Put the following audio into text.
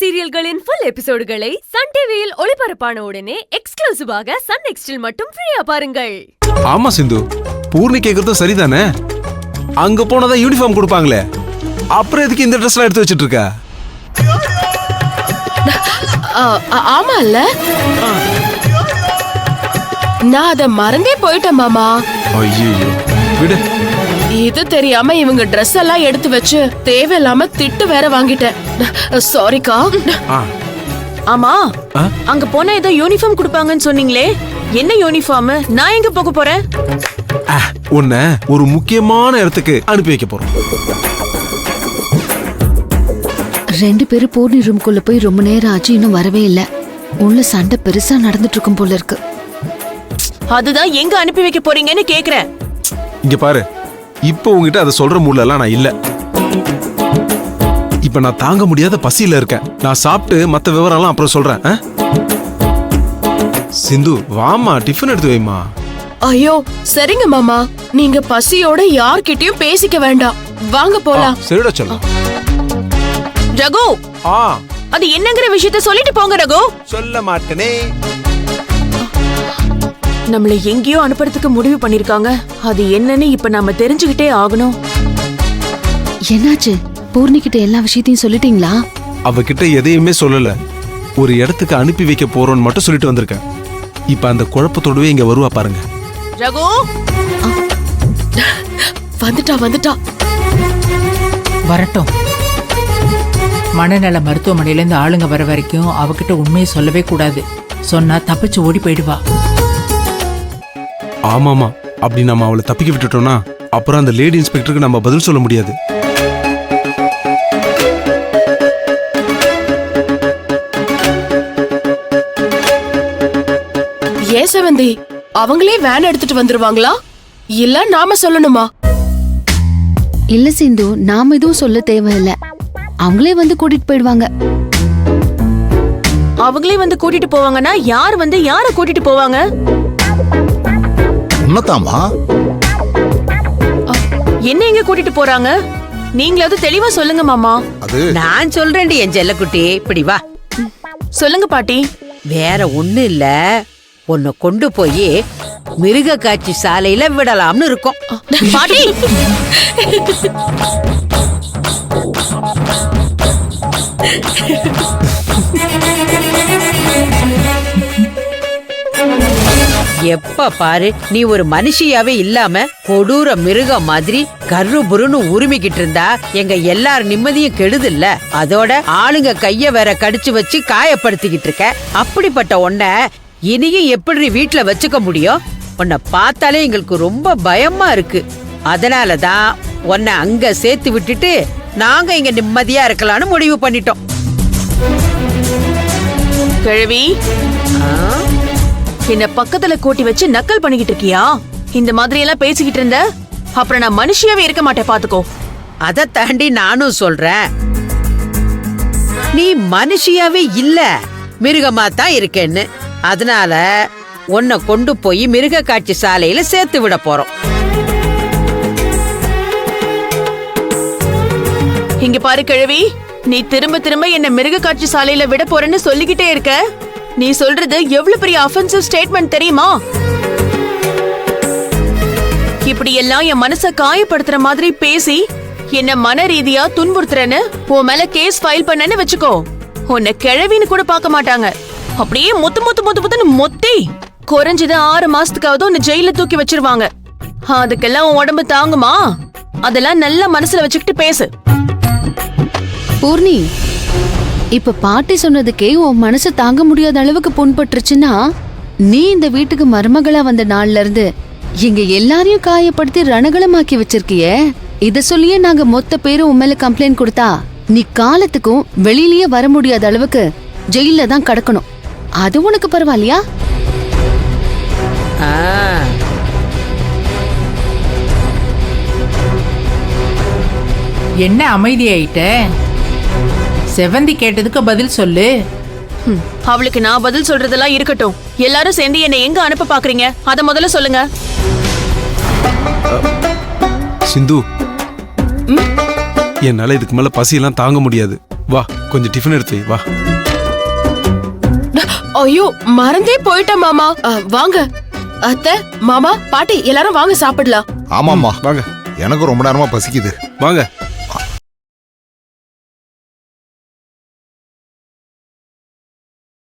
சீரியல்களின் full எபிசோடுகளை Sun டிவியில் ஒளிபரப்பான உடனே எக்ஸ்க்ளூசிவாக சன் நெக்ஸ்டில் மட்டும் ஃப்ரீயா பாருங்கள். ஆமா சிந்து, பூர்ணி கேக்குறது சரிதானே? அங்க போனதான் யூனிஃபார்ம் கொடுப்பாங்களே, அப்புறம் எதுக்கு இந்த ட்ரெஸ்லாம் எடுத்து வச்சிட்டு இருக்க? ஆமா இல்ல, நான் அத மறந்தே போயிட்டேன் மாமா. ஐயோ விடு. இது தெரியாம இவங்க ட்ரெஸ் எல்லாம் எடுத்து வச்சு தேவையில்லாம திட்டு வேற வாங்கிட்டேன். சாரிக்கா. ஆமா, அங்க போனா ஏதோ யூனிஃபார்ம் கொடுப்பாங்கன்னு சொன்னீங்களே, என்ன யூனிஃபார்ம்? நான் எங்க போக போறேன்? உன்னை ஒரு முக்கியமான இடத்துக்கு அனுப்பி வைக்க போறோம். 2 பேரும் பூர்ணி ரூம்குள்ள போய் ரொம்ப நேரம் ஆச்சு, இன்னும் வரவே இல்ல. உள்ள சண்டை பெருசா நடந்துட்டு இருக்கும் போல இருக்கு. அதுதான் எங்க அனுப்பி வைக்க போறீங்கன்னு கேக்குறேன். இங்க பாரு, இப்போ உங்ககிட்ட அதை சொல்ற மூட்ல எல்லாம் நான் இல்ல. இப்ப நான் தாங்க முடியாத பசியில இருக்கேன். நான் சாப்பிட்டு மத்த விவரம் எல்லாம் அப்புறம் சொல்றேன். சிந்து வாமா, டிஃபன் எடுத்து வைமா. ஐயோ சரிங்க மாமா, நீங்க பசியோட யார்கிட்டயும் பேசிக்க வேண்டாம், வாங்க போலாம். சரிடா சொல்லலாம். ரகு, அது என்னங்கிற விஷயத்த சொல்லிட்டு போங்க. ரகு, சொல்ல மாட்டேனே. நம்மள எங்கேயோ அனுப்புறதுக்கு முடிவு பண்ணிருக்காங்க. அது என்னன்னு இப்ப நாம தெரிஞ்சுக்கிட்டே ஆகணும். என்னாச்சு? பூர்ணி கிட்ட எல்லா விஷயத்தையும் சொல்லிட்டீங்களா? அவகிட்ட எதையுமே சொல்லல. ஒரு இடத்துக்கு அனுப்பி வைக்க போறோம்னு மட்டும் சொல்லிட்டு வந்திருக்கேன். இப்ப அந்த குழப்பத்தோடவே இங்க வருவா பாருங்க. ரகு, வந்துட்டா வரட்டும். மனநல மருத்துவமனையில இருந்து ஆளுங்க வர வரைக்கும் அவகிட்ட உண்மையை சொல்லவே கூடாது. சொன்னா தப்பிச்சு ஓடி போயிடுவா. ஆமாமா, அப்படி நம்ம அவளை தப்பிக்க விட்டுட்டோம்னா அப்புறம் அந்த லேடி இன்ஸ்பெக்டருக்கு நம்ம பதில் சொல்ல முடியாது. ஏன் செவந்தி, அவங்களே வேன் எடுத்துட்டு வந்துருவாங்களா இல்ல நாம சொல்லணுமா? இல்ல சிந்து, நாம எதுவும் சொல்ல தேவையில்ல. அவங்களே வந்து கூட்டிட்டு போயிடுவாங்க. அவங்களே வந்து கூட்டிட்டு போவாங்கன்னா யார் வந்து யார கூட்டிட்டு போவாங்க? உன்னதாமா? என்ன எங்க கூட்டிட்டு போறாங்க? நீங்களாவது தெளிவா சொல்லுங்க மாமா. நான் சொல்றேன்டி என் செல்லக்குட்டி, இப்படி வா. சொல்லுங்க பாட்டி. வேற ஒண்ணு இல்ல, உன்னை கொண்டு போய் மிருக காட்சி சாலையில விடலாம்னு இருக்கோம். பாட்டி, எப்ப பாரு நீ ஒரு மனுஷியாவே இல்லாம கொடூர மிருகம் மாதிரி கரு புருன்னு உரிமிக்கிட்டு இருந்தா எங்க எல்லார் நிம்மதியும் கெடுதில்ல. அதோட ஆளுங்க கைய வேற கடிச்சு வச்சு காயப்படுத்திக்கிட்டு இருக்க. அப்படிப்பட்ட உன்னை இனியும் எப்படி வீட்டுல வச்சுக்க முடியும்? உன்னை பார்த்தாலே எங்களுக்கு ரொம்ப பயமா இருக்கு. அதனாலதான் உன்னை அங்க சேர்த்து விட்டுட்டு நாங்க இங்க நிம்மதியா இருக்கலாம்னு முடிவு பண்ணிட்டோம். கிழவி, என்ன பக்கத்துல கூட்டி வச்சு நக்கல் பண்ணிக்கிட்டு இருக்கியா? இந்த மாதிரி எல்லாம் பேசிக்கிட்டு இருந்த அப்புறம் நான் மனுஷியாவே இருக்க மாட்டேன், பாத்துக்கோ. அதை தாண்டி நானும் சொல்றேன், நீ மனுஷியாவே இல்ல, மிருகமா தான் இருக்கேன்னு. அதனால உன்னை கொண்டு போய் மிருக காட்சி சாலையில சேர்த்து விட போறோம். இங்க பாரு கிழவி, நீ திரும்ப திரும்ப என்ன மிருக காட்சி சாலையில விட போறேன்னு சொல்லிக்கிட்டே இருக்க. நீ சொல்றது எவ்வளவு பெரிய அஃபென்சிவ் ஸ்டேட்மெண்ட் தெரியுமா? இப்படி எல்லாம் என் மனச காயப்படுத்துற மாதிரி பேசி என்ன மன ரீதியா துன்புறுத்துறேன்னு உன் மேல கேஸ் ஃபைல் பண்ணன்னு வச்சுக்கோ. உன்னை கிழவின்னு கூட பார்க்க மாட்டாங்க. அப்படியே முத்துன்னு மொத்தி குறைஞ்சது 6 மாசத்துக்காவது உன்னை ஜெயில தூக்கி வச்சிருவாங்க. அதுக்கெல்லாம் உன் உடம்பு தாங்குமா? அதெல்லாம் நல்லா மனசுல வச்சுக்கிட்டு பேசு. பூர்ணி, இப்ப பாட்டி சொன்னதுக்கே உன் மனசு தாங்க முடியாத அளவுக்கு புண்பட்டுருச்சுன்னா, நீ இந்த வீட்டுக்கு மருமகளா வந்த நாள்ல இருந்து இங்க எல்லாரையும் காயப்படுத்தி ரணகளமாக்கி வச்சிருக்கியே. இத சொல்லியே நாங்க மொத்த பேரும் உன் மேல கம்ப்ளைண்ட் கொடுத்தா நீ காலத்துக்கும் வெளியிலயே வர முடியாத அளவுக்கு ஜெயில தான் கிடக்கணும். அது உனக்கு பரவாயில்லையா? என்ன அமைதியாயிட்ட? செவந்தி கேட்டதுக்கு பதில் சொல்லு. அவளுக்கு நான் பதில் சொல்றதெல்லாம் இருக்கட்டும். எல்லாரும் சேர்ந்து என்னை எங்க அனுப்ப பாக்குறீங்க அத முதல்ல சொல்லுங்க. சிந்து, என்னால இதுக்கு மேல பசியெல்லாம் தாங்க முடியாது. வா கொஞ்சம் டிஃபன் எடுத்து வை, வா. ஐயோ மறந்தே போயிட்டேன் மாமா. வாங்க அத்தை, மாமா, பாட்டி எல்லாரும் வாங்க சாப்பிடலாம். ஆமாம்மா, வாங்க எனக்கு ரொம்ப நேரமா பசிக்குது. வாங்க.